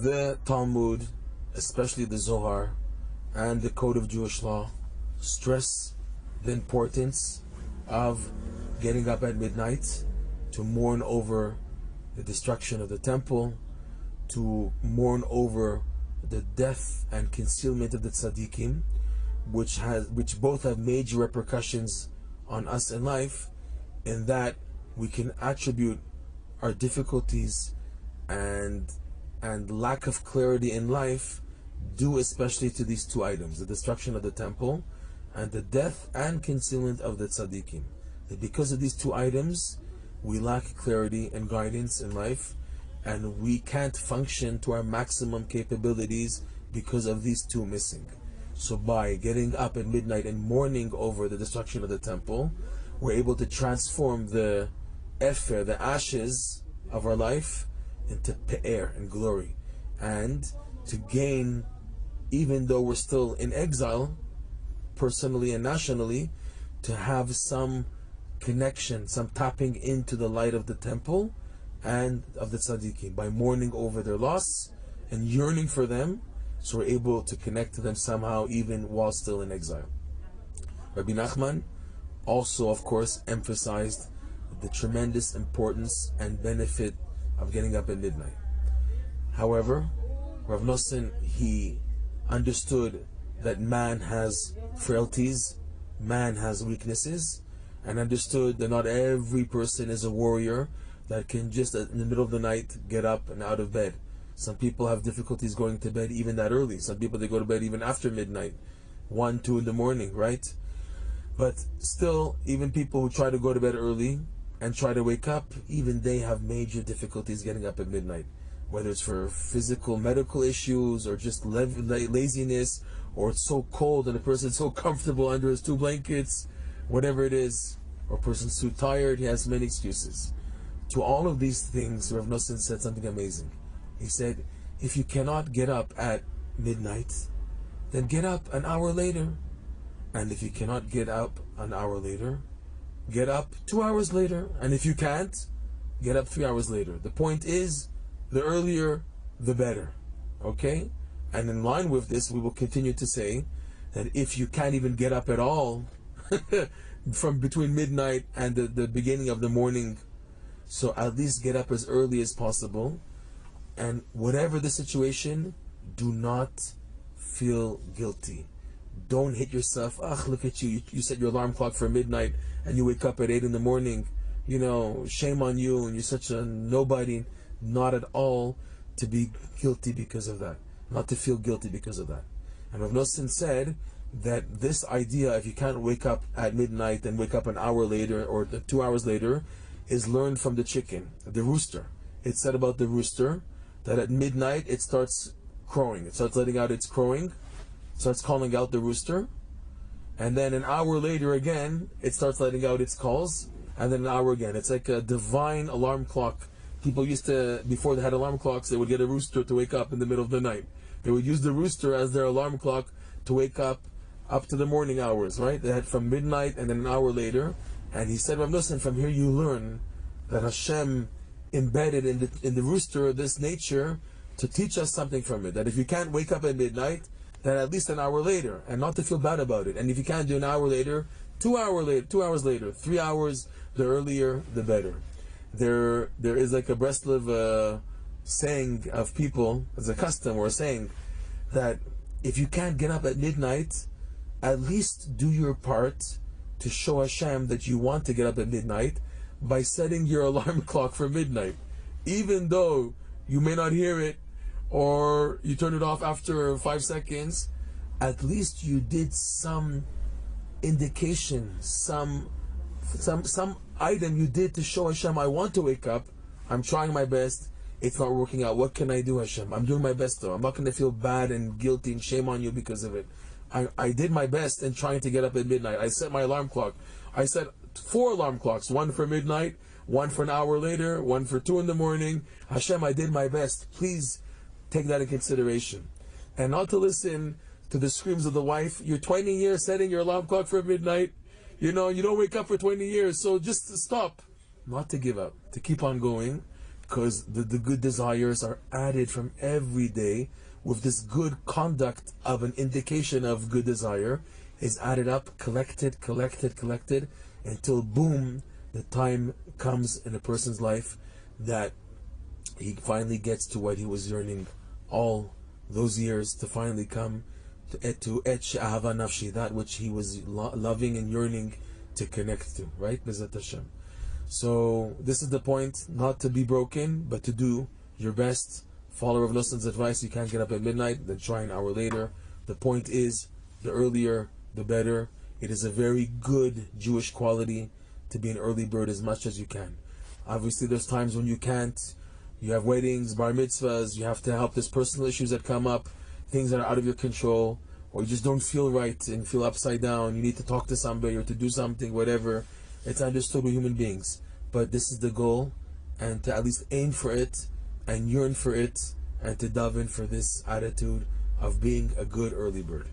the Talmud, especially the Zohar and the Code of Jewish Law, stress the importance of getting up at midnight to mourn over the destruction of the temple, to mourn over the death and concealment of the Tzaddikim, which both have major repercussions on us in life, in that we can attribute our difficulties and lack of clarity in life due especially to these two items: the destruction of the temple and the death and concealment of the Tzaddikim. That because of these two items, we lack clarity and guidance in life, and we can't function to our maximum capabilities because of these two missing. So by getting up at midnight and mourning over the destruction of the temple, we're able to transform the efer, the ashes of our life, into pe'er and glory, and to gain, even though we're still in exile, personally and nationally, to have some connection, some tapping into the light of the temple and of the tzaddikim by mourning over their loss and yearning for them, so we're able to connect to them somehow even while still in exile. Rabbi Nachman also, of course, emphasized the tremendous importance and benefit of getting up at midnight. However, Reb Noson, he understood that man has frailties, man has weaknesses, and understood that not every person is a warrior that can just in the middle of the night get up and out of bed. Some people have difficulties going to bed even that early. Some people, they go to bed even after midnight, 1, 2 in the morning, right? But still, even people who try to go to bed early and try to wake up, even they have major difficulties getting up at midnight, whether it's for physical, medical issues, or just laziness, or it's so cold and the person's so comfortable under his 2 blankets, whatever it is, or a person's too tired, he has many excuses. To all of these things, Reb Noson said something amazing. He said, if you cannot get up at midnight, then get up an hour later. And if you cannot get up an hour later, get up 2 hours later. And if you can't, get up 3 hours later. The point is, the earlier, the better. Okay? And in line with this, we will continue to say that if you can't even get up at all, from between midnight and the beginning of the morning, so at least get up as early as possible. And whatever the situation, do not feel guilty. Don't hit yourself. Look at you. You set your alarm clock for midnight and you wake up at 8 in the morning. You know, shame on you, and you're such a nobody. Not at all to be guilty because of that. Not to feel guilty because of that. And Reb Noson said that this idea, if you can't wake up at midnight and wake up an hour later or 2 hours later, is learned from the chicken, the rooster. It's said about the rooster that at midnight it starts crowing. It starts letting out its crowing, starts calling out the rooster, and then an hour later again it starts letting out its calls, and then an hour again. It's like a divine alarm clock. People used to, before they had alarm clocks, they would get a rooster to wake up in the middle of the night. They would use the rooster as their alarm clock to wake up to the morning hours, right? They had from midnight and then an hour later. And he said, Reb Noson, from here you learn that Hashem embedded in the rooster this nature to teach us something from it. That if you can't wake up at midnight, then at least an hour later, and not to feel bad about it. And if you can't do an hour later, 2 hours later, 3 hours, the earlier, the better. There is like a Breslov saying of people, as a custom or a saying, that if you can't get up at midnight, at least do your part to show Hashem that you want to get up at midnight by setting your alarm clock for midnight. Even though you may not hear it, or you turn it off after 5 seconds, at least you did some indication, some item you did to show Hashem, I want to wake up, I'm trying my best, it's not working out, what can I do, Hashem? I'm doing my best though, I'm not going to feel bad and guilty and shame on you because of it. I did my best in trying to get up at midnight. I set my alarm clock. I set 4 alarm clocks, 1 for midnight, 1 for an hour later, 1 for 2 in the morning. Hashem, I did my best. Please take that in consideration. And not to listen to the screams of the wife. You're 20 years setting your alarm clock for midnight. You know, you don't wake up for 20 years, so just stop. Not to give up, to keep on going, because the good desires are added from every day, with this good conduct of an indication of good desire is added up, collected, until boom, the time comes in a person's life that he finally gets to what he was yearning all those years to finally come to et she'ahava nafshi, that which he was loving and yearning to connect to, right? B'ezrat Hashem. So this is the point, not to be broken, but to do your best. Follow Reb Noson's advice. You can't get up at midnight, then try an hour later. The point is, the earlier, the better. It is a very good Jewish quality to be an early bird as much as you can. Obviously, there's times when you can't. You have weddings, bar mitzvahs, you have to help. There's personal issues that come up, things that are out of your control, or you just don't feel right and feel upside down. You need to talk to somebody or to do something, whatever. It's understood with human beings. But this is the goal, and to at least aim for it and yearn for it, and to dive in for this attitude of being a good early bird.